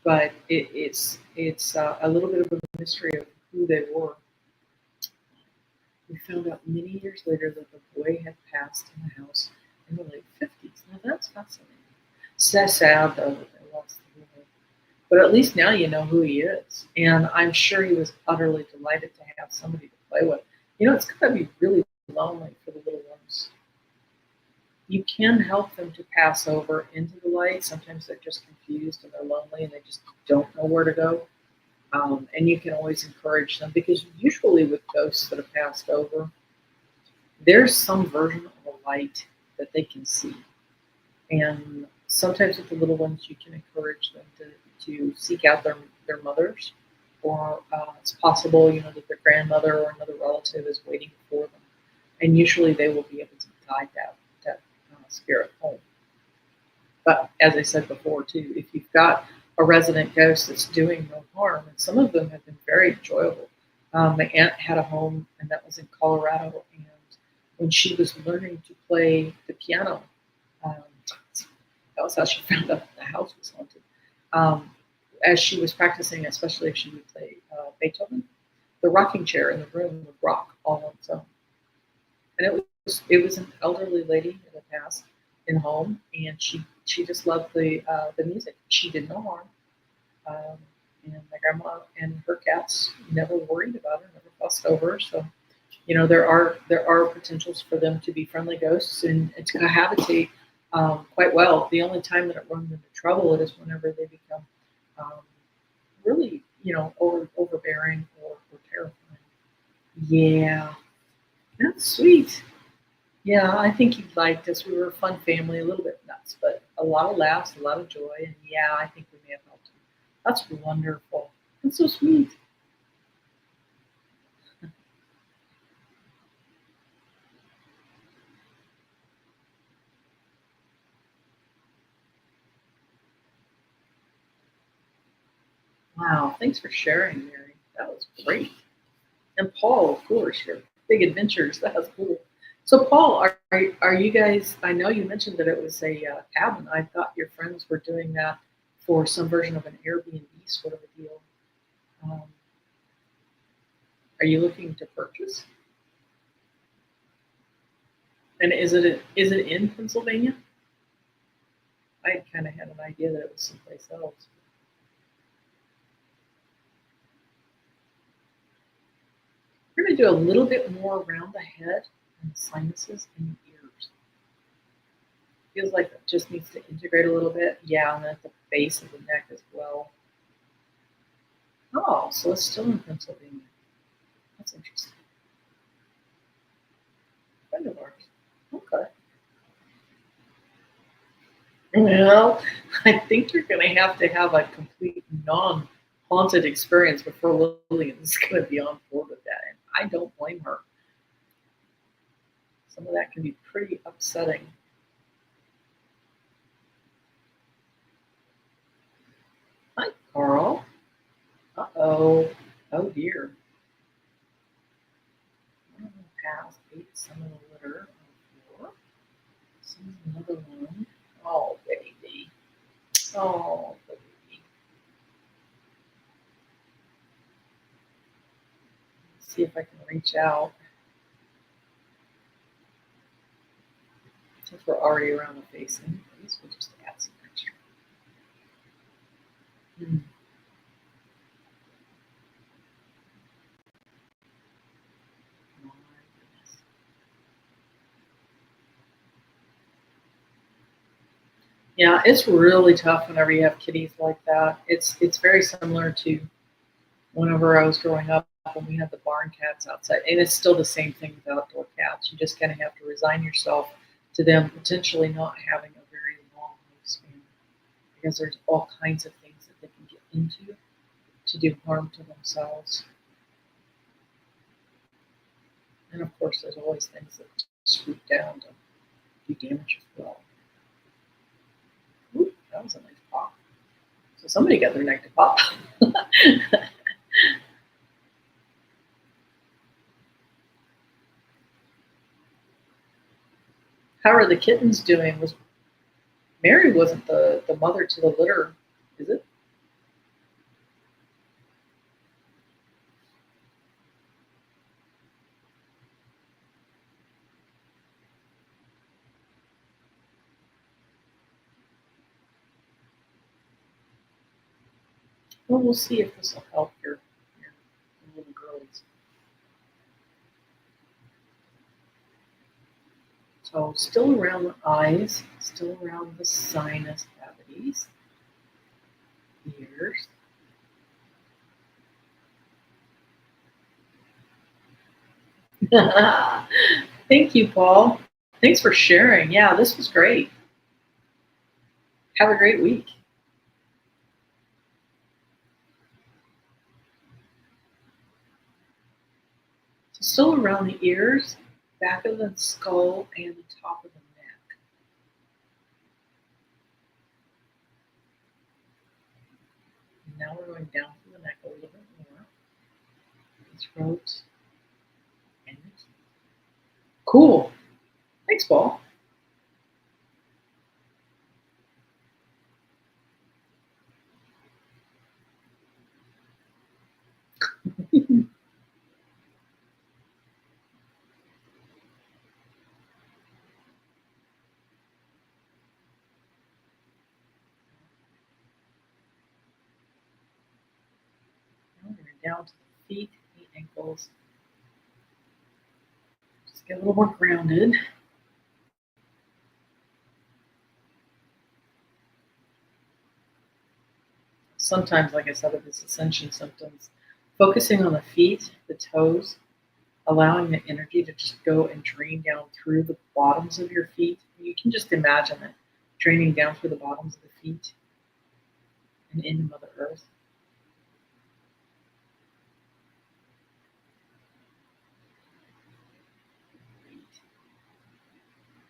but it's a little bit of a mystery of who they were. We found out many years later that the boy had passed in the house in the late 50s. Now that's fascinating. So sad though that they lost the boy. But at least now you know who he is. And I'm sure he was utterly delighted to have somebody to play with. You know, it's going to be really lonely for the little ones. You can help them to pass over into the light. Sometimes they're just confused and they're lonely and they just don't know where to go. And you can always encourage them because usually with ghosts that have passed over, there's some version of a light that they can see. And sometimes with the little ones, you can encourage them to seek out their mothers, or it's possible, you know, that their grandmother or another relative is waiting for them. And usually they will be able to guide that spirit home. But as I said before, too, if you've got a resident ghost that's doing no harm, and some of them have been very enjoyable. My aunt had a home, and that was in Colorado, and when she was learning to play the piano, um, that was how she found out the house was haunted. Um, as she was practicing, especially if she would play Beethoven, the rocking chair in the room would rock all on its own. And it was an elderly lady that had passed in home, and she just loved the music. She did no harm, and my grandma and her cats never worried about her, never fussed over her. So, you know, there are potentials for them to be friendly ghosts and to cohabitate quite well. The only time that it runs into trouble is whenever they become um, really, you know, overbearing or terrifying. Yeah, that's sweet. Yeah, I think he liked us. We were a fun family, a little bit nuts, but a lot of laughs, a lot of joy, and yeah, I think we may have helped him. That's wonderful. That's so sweet. Wow, thanks for sharing, Mary. That was great. And Paul, of course, your big adventures. That was cool. So, Paul, are you guys? I know you mentioned that it was a cabin. I thought your friends were doing that for some version of an Airbnb sort of a deal. Um, are you looking to purchase? And is it in Pennsylvania? I kind of had an idea that it was someplace else. going to do a little bit more around the head and the sinuses and the ears. Feels like it just needs to integrate a little bit. Yeah, and at the base of the neck as well. Oh, so it's still in Pennsylvania. That's interesting. Friend of ours. Okay. Well, I think you're going to have a complete non-haunted experience before Lillian's going to be on board with that. And I don't blame her. Some of that can be pretty upsetting. Hi, Carl. Uh-oh. Oh, dear. One of the past ate some of the litter on the floor. This is another one. Oh, baby. Oh, baby. Let's see if I can reach out. Since we're already around the facing, I guess we'll just add some extra. Hmm. My goodness. Yeah, it's really tough whenever you have kitties like that. It's very similar to whenever I was growing up when we had the barn cats outside. And it's still the same thing with outdoor cats. You just kind of have to resign yourself to them potentially not having a very long lifespan because there's all kinds of things that they can get into to do harm to themselves. And of course, there's always things that swoop down to do damage as well. Ooh, that was a nice pop. So somebody got their neck to pop. How are the kittens doing? Was Mary wasn't the mother to the litter, is it? Well, we'll see if this will help your little girls. So still around the eyes, still around the sinus cavities, ears. Thank you, Paul. Thanks for sharing. Yeah, this was great. Have a great week. So still around the ears, back of the skull, and the top of the neck. And now we're going down through the neck a little bit more. The throat and the teeth. Cool. Thanks, Paul. Now we're down to the feet, the ankles. Just get a little more grounded. Sometimes, like I said, with this ascension symptoms, focusing on the feet, the toes, allowing the energy to just go and drain down through the bottoms of your feet. You can just imagine it draining down through the bottoms of the feet and into Mother Earth.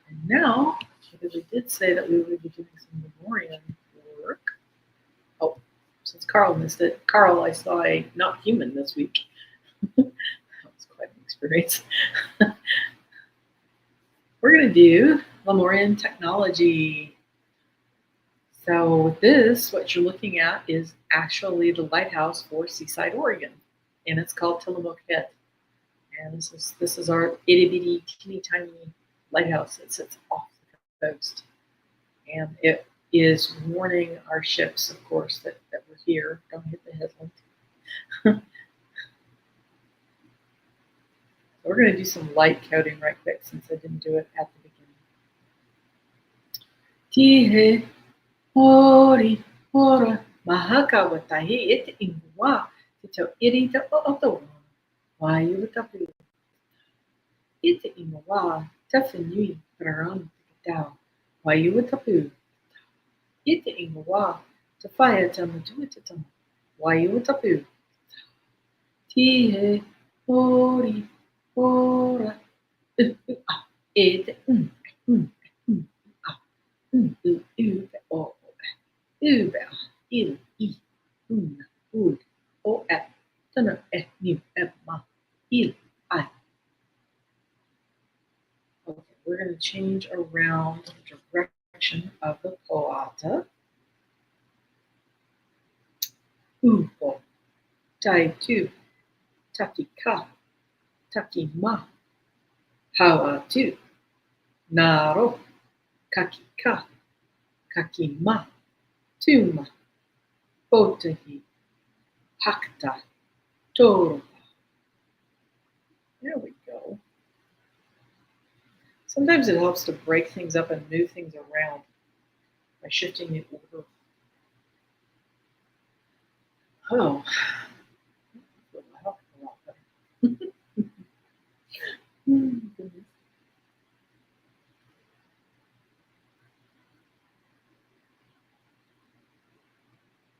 And now, because we did say that we would be doing some Lemurian work. Oh, since Carl missed it, Carl, I saw a not human this week. That was quite an experience. We're going to do Lemurian technology. So with this, what you're looking at is actually the lighthouse for Seaside, Oregon, and it's called Tillamook Head. And this is our itty bitty teeny tiny lighthouse that sits off the coast, and it is warning our ships, of course, that we're here. Don't hit the headlight. We're going to do some light coding right quick since I didn't do it at the beginning. Tihe hori hora mahaka watahi it ingwa tito iri te oto wa yu tapu it ingwa tafinui paran tao wa yu tapu it ingwa tafaya tamutuitatam wa yu tapu tihe hori hora it o Uber, il, I, un, ud, o, et, tunne, et, nu, ma, il, I. Okay, we're going to change around the direction of the poata. Upo, tai tu, taki ka, taki ma, hawa tu, naro, kaki ka, kaki ma, tuma, potahi, hakta, toro. There we go. Sometimes it helps to break things up and move things around by shifting the order. Oh, a lot better.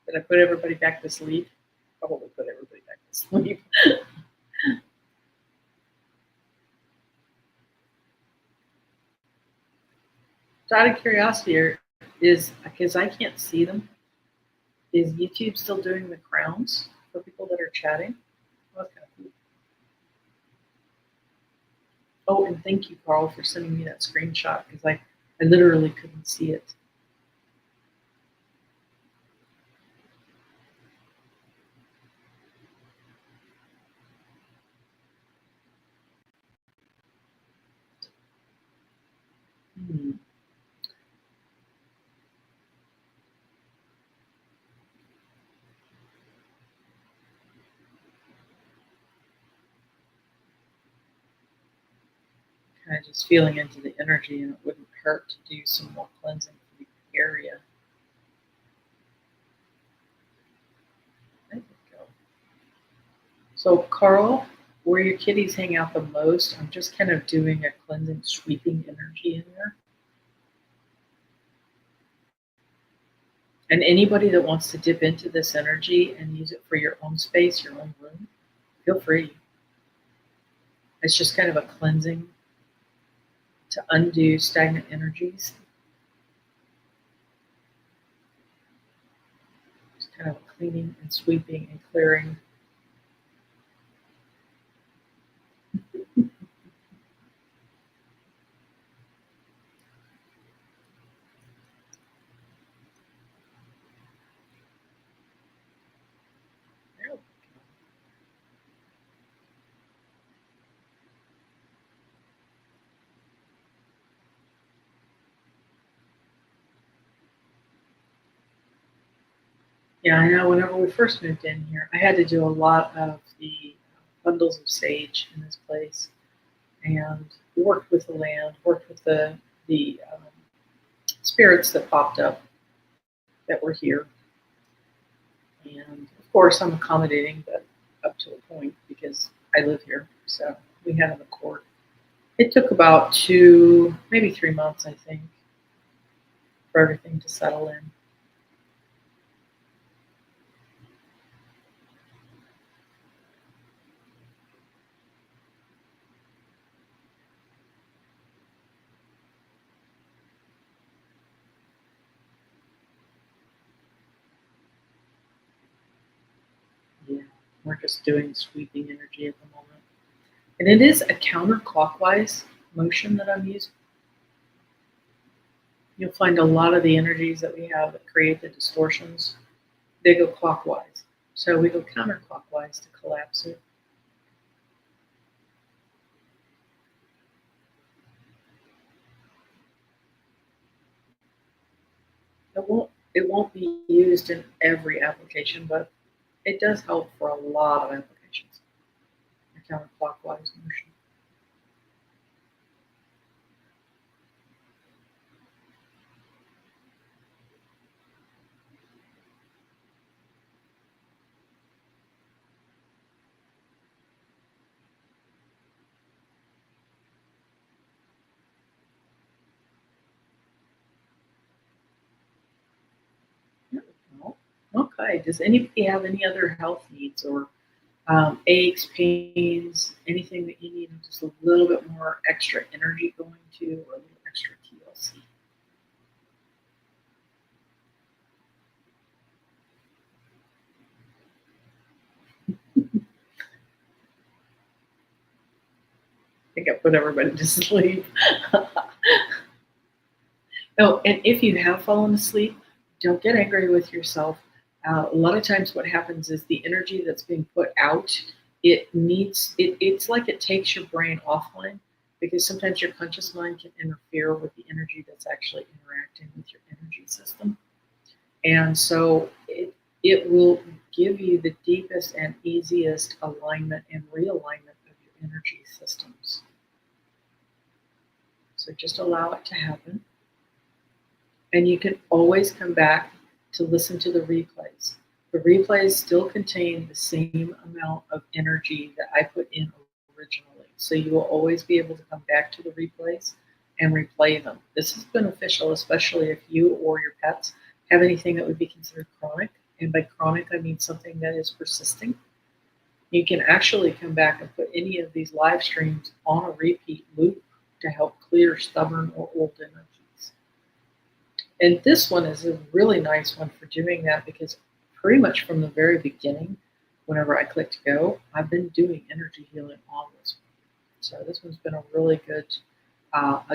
Did I put everybody back to sleep? Probably put everybody back to sleep. So out of curiosity, is because I can't see them, is YouTube still doing the crowns for people that are chatting? Oh, that's kind of cool. Oh, and thank you, Carl, for sending me that screenshot because I literally couldn't see it. Kind of just feeling into the energy, and it wouldn't hurt to do some more cleansing for the area. There we go. So, Carl, where your kitties hang out the most, I'm just kind of doing a cleansing, sweeping energy in there. And anybody that wants to dip into this energy and use it for your own space, your own room, feel free. It's just kind of a cleansing to undo stagnant energies. Just kind of cleaning and sweeping and clearing. Yeah, I know. Whenever we first moved in here, I had to do a lot of the bundles of sage in this place, and worked with the land, worked with the spirits that popped up that were here, and of course I'm accommodating, but up to a point because I live here. So we had an accord. It took about 2, maybe 3 months, I think, for everything to settle in. Yeah, we're just doing sweeping energy at the moment. And it is a counterclockwise motion that I'm using. You'll find a lot of the energies that we have that create the distortions, they go clockwise. So we go counterclockwise to collapse it. It won't be used in every application, but it does help for a lot of applications. A counterclockwise motion. Okay. Does anybody have any other health needs or aches, pains, anything that you need just a little bit more extra energy going to or a little extra TLC? I think I put everybody to sleep. Oh, and if you have fallen asleep, don't get angry with yourself. A lot of times, what happens is the energy that's being put out. It's like it takes your brain offline because sometimes your conscious mind can interfere with the energy that's actually interacting with your energy system, and so it will give you the deepest and easiest alignment and realignment of your energy systems. So just allow it to happen. And you can always come back to listen to the replays. The replays still contain the same amount of energy that I put in originally. So you will always be able to come back to the replays and replay them. This is beneficial, especially if you or your pets have anything that would be considered chronic. And by chronic, I mean something that is persisting. You can actually come back and put any of these live streams on a repeat loop to help clear stubborn or old energies. And this one is a really nice one for doing that because pretty much from the very beginning, whenever I clicked go, I've been doing energy healing on this one. So this one's been a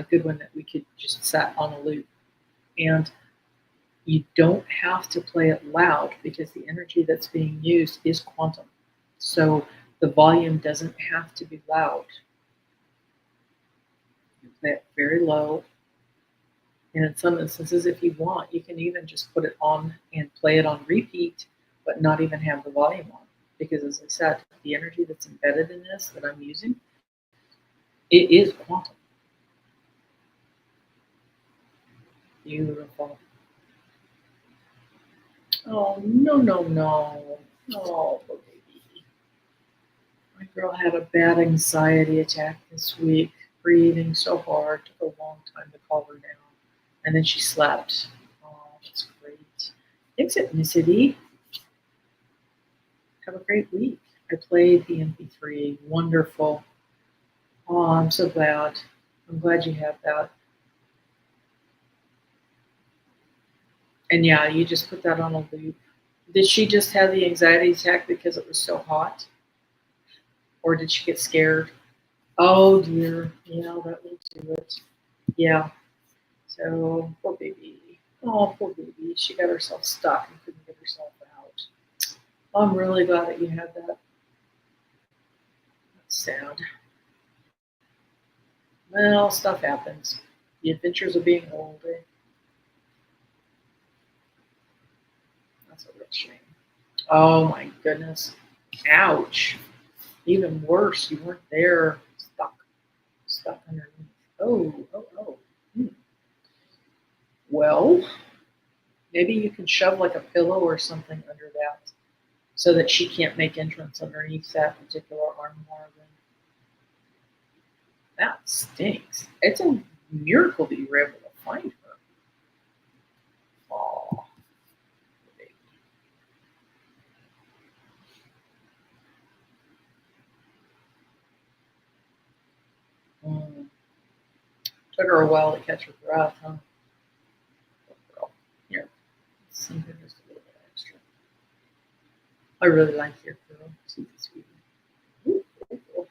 good one that we could just set on a loop. And you don't have to play it loud because the energy that's being used is quantum. So the volume doesn't have to be loud. You play it very low. And in some instances, if you want, you can even just put it on and play it on repeat, but not even have the volume on. Because as I said, the energy that's embedded in this that I'm using, it is quantum. Beautiful. Oh, no, no, no. Oh, poor baby. My girl had a bad anxiety attack this week, breathing so hard, took a long time to calm her down. And then she slept. Oh, that's great. Thanks, ethnicity. Have a great week. I played the MP3. Wonderful. Oh, I'm so glad. I'm glad you have that. And yeah, you just put that on a loop. Did she just have the anxiety attack because it was so hot? Or did she get scared? Oh dear. Yeah, that will do it. Yeah. So, poor baby. Oh, poor baby. She got herself stuck and couldn't get herself out. I'm really glad that you had that. That's sad. Well, stuff happens. The adventures of being old. That's a real shame. Oh my goodness. Ouch. Even worse, you weren't there. Stuck underneath. Oh. Hmm. Well, maybe you can shove like a pillow or something under that so that she can't make entrance underneath that particular armoire. That stinks. It's a miracle that you were able to find her. Oh, baby. Mm. Took her a while to catch her breath, huh? Poor girl. Here, send her just a little bit extra. I really like your girl. She's a sweetie. Ooh, ooh, ooh.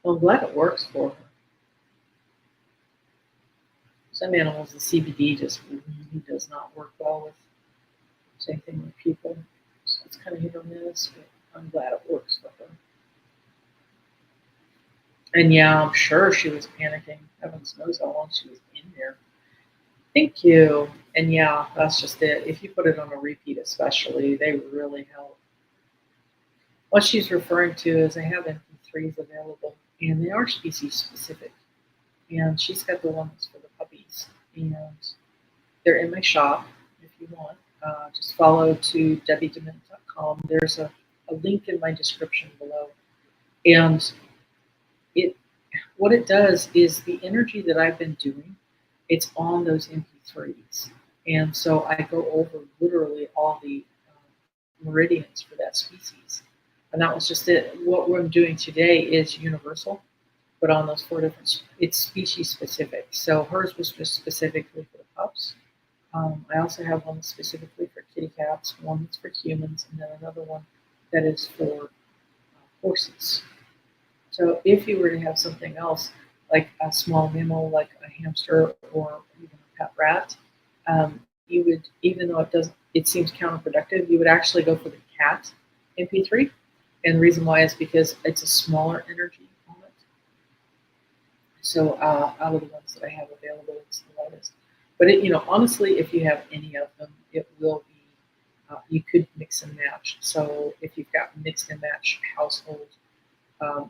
Well, I'm glad it works for her. Some animals, the CBD just really does not work well with. Same thing with people. So it's kind of hit or miss, but I'm glad it works for her. And yeah, I'm sure she was panicking. Heavens knows how long she was in there. Thank you. And yeah, that's just it. If you put it on a repeat, especially, they really help. What she's referring to is I have MP3s available, and they are species specific. And she's got the ones for the puppies, and they're in my shop if you want. Just follow to debbiedement.com. There's a link in my description below. And it what it does is the energy that I've been doing, it's on those MP3s. And so I go over literally all the meridians for that species. And that was just it. What we're doing today is universal, but on those four different, it's species specific. So hers was just specifically for the pups. I also have one specifically for kitty cats, one that's for humans, and then another one that is for horses. So if you were to have something else, like a small mammal, like a hamster or even a pet rat, you would, even though it seems counterproductive, you would actually go for the cat MP3. And the reason why is because it's a smaller energy on it. So out of the ones that I have available, it's the lightest. But honestly, if you have any of them, it will be. You could mix and match. So if you've got mixed and match household,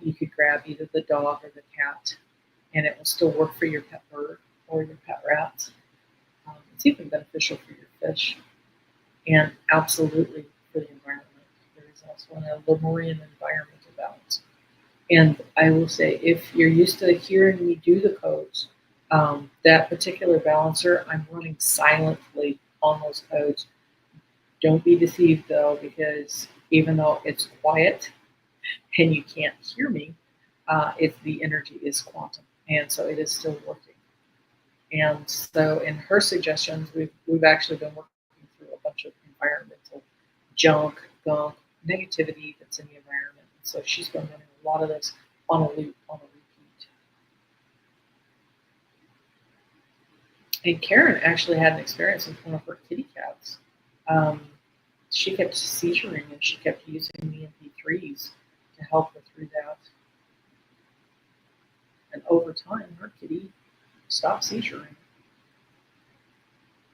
you could grab either the dog or the cat, and it will still work for your pet bird or your pet rat. It's even beneficial for your fish, and absolutely for the environment. There is also a Lemurian environmental balance. And I will say, if you're used to hearing me do the codes, that particular balancer, I'm running silently on those codes. Don't be deceived though, because even though it's quiet and you can't hear me, the energy is quantum, and so it is still working. And so in her suggestions, we've actually been working through a bunch of environmental junk, gunk, negativity that's in the environment. So she's been running a lot of this on a loop, on a repeat. And Karen actually had an experience with one of her kitty cats. She kept seizuring, and she kept using the MP3s to help her through that. And over time, her kitty stopped seizuring.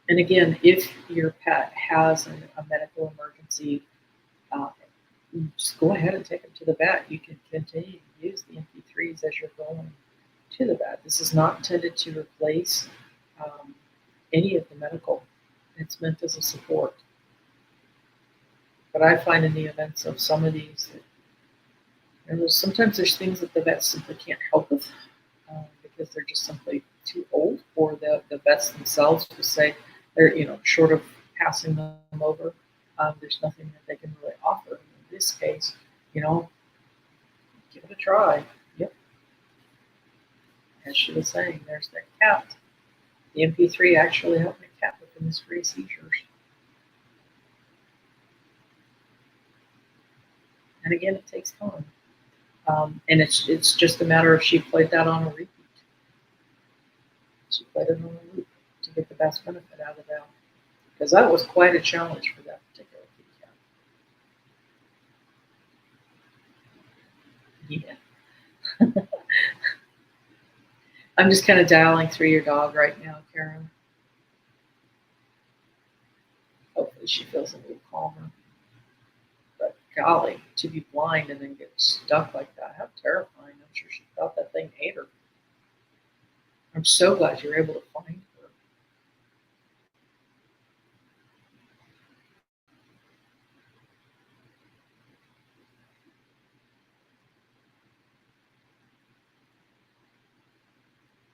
And again, if your pet has a medical emergency, just go ahead and take them to the vet. You can continue to use the MP3s as you're going to the vet. This is not intended to replace any of the medical. It's meant as a support. But I find in the events of some of these, sometimes there's things that the vets simply can't help with because they're just simply too old, or the vets themselves will say they're short of passing them over. There's nothing that they can really offer. In this case, give it a try. Yep. As she was saying, there's that cat. The MP3 actually helped my cat with the mystery seizures. And again, it takes time. And it's just a matter of she played that on a repeat. She played it on a loop to get the best benefit out of that. Because that was quite a challenge for that particular kitty cat. Yeah. I'm just kind of dialing through your dog right now, Karen. Hopefully she feels a little calmer. But golly, to be blind and then get stuck like that, how terrifying. I'm sure she thought that thing ate her. I'm so glad you're able to find her.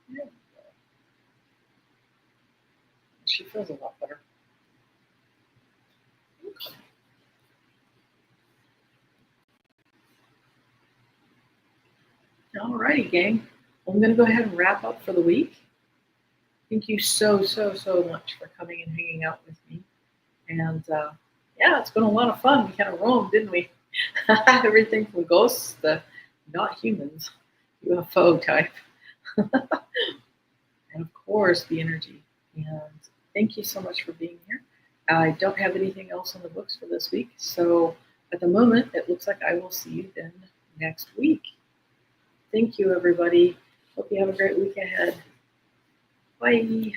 Yeah. She feels a lot better. Okay. Alrighty, gang. Well, I'm going to go ahead and wrap up for the week. Thank you so, so, so much for coming and hanging out with me. And yeah, it's been a lot of fun. We kind of roamed, didn't we? Everything from ghosts to not humans, UFO type. And of course, the energy. And thank you so much for being here. I don't have anything else on the books for this week. So at the moment, it looks like I will see you then next week. Thank you, everybody. Hope you have a great week ahead. Bye.